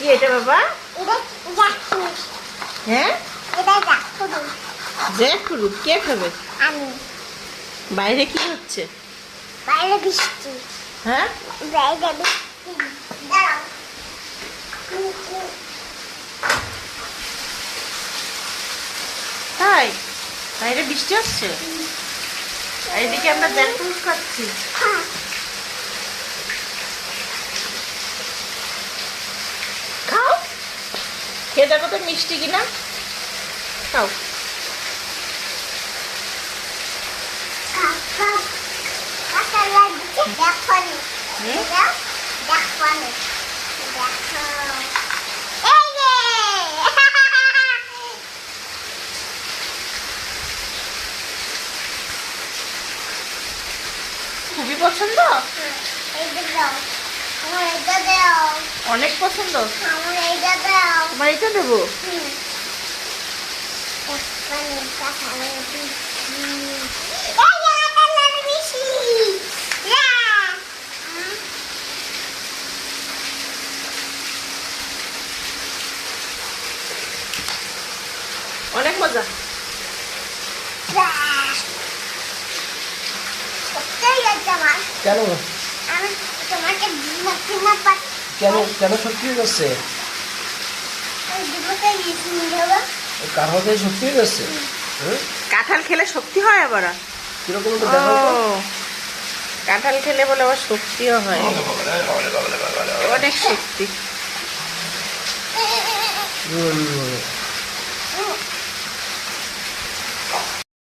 কি এটা বাবা? হ্যাঁ, জ্যাকফ্রুট। কে খাবে? আমি। বাইরে কি হচ্ছে? বাইরে বৃষ্টি। হ্যাঁ, বাইরে বৃষ্টি। দাঁড়াও। তাই বাইরে বৃষ্টি হচ্ছে, আর এদিকে আমরা জ্যাকফ্রুট খাচ্ছি। হ্যাঁ। খাও, খেয়ে দেখো তো মিষ্টি কিনা। খাও। খাও, খাও। কাঁচা লাগছে, দেখো নি। হুম? দাও, দেখো নি। দেখো। এই যে। খুবই পছন্দ, এইটা দাও। আমার এইটা দাও। অনেক পছন্দ। আমার এইটা দাও। তোমার এটা দেবো? হুম। দেখো নি, কাঁচা লাগছে। এই যে কাঁচা লাগছে। ইয়া। অনেক মজা। কেন আমি তোমাকে দিনা পাচ্ছি। কেন কেন সত্যি হয়ে যাচ্ছে? দিবকে গেছি বাবা। কার হতে সত্যি হয়ে যাচ্ছে? হ্যাঁ, কাঁঠাল খেলে শক্তি হয় আবার? কিরকম একটু দেখাও তো। কাঁঠাল খেলে বলে আবার শক্তিও হয়, অনেক শক্তি। হুম,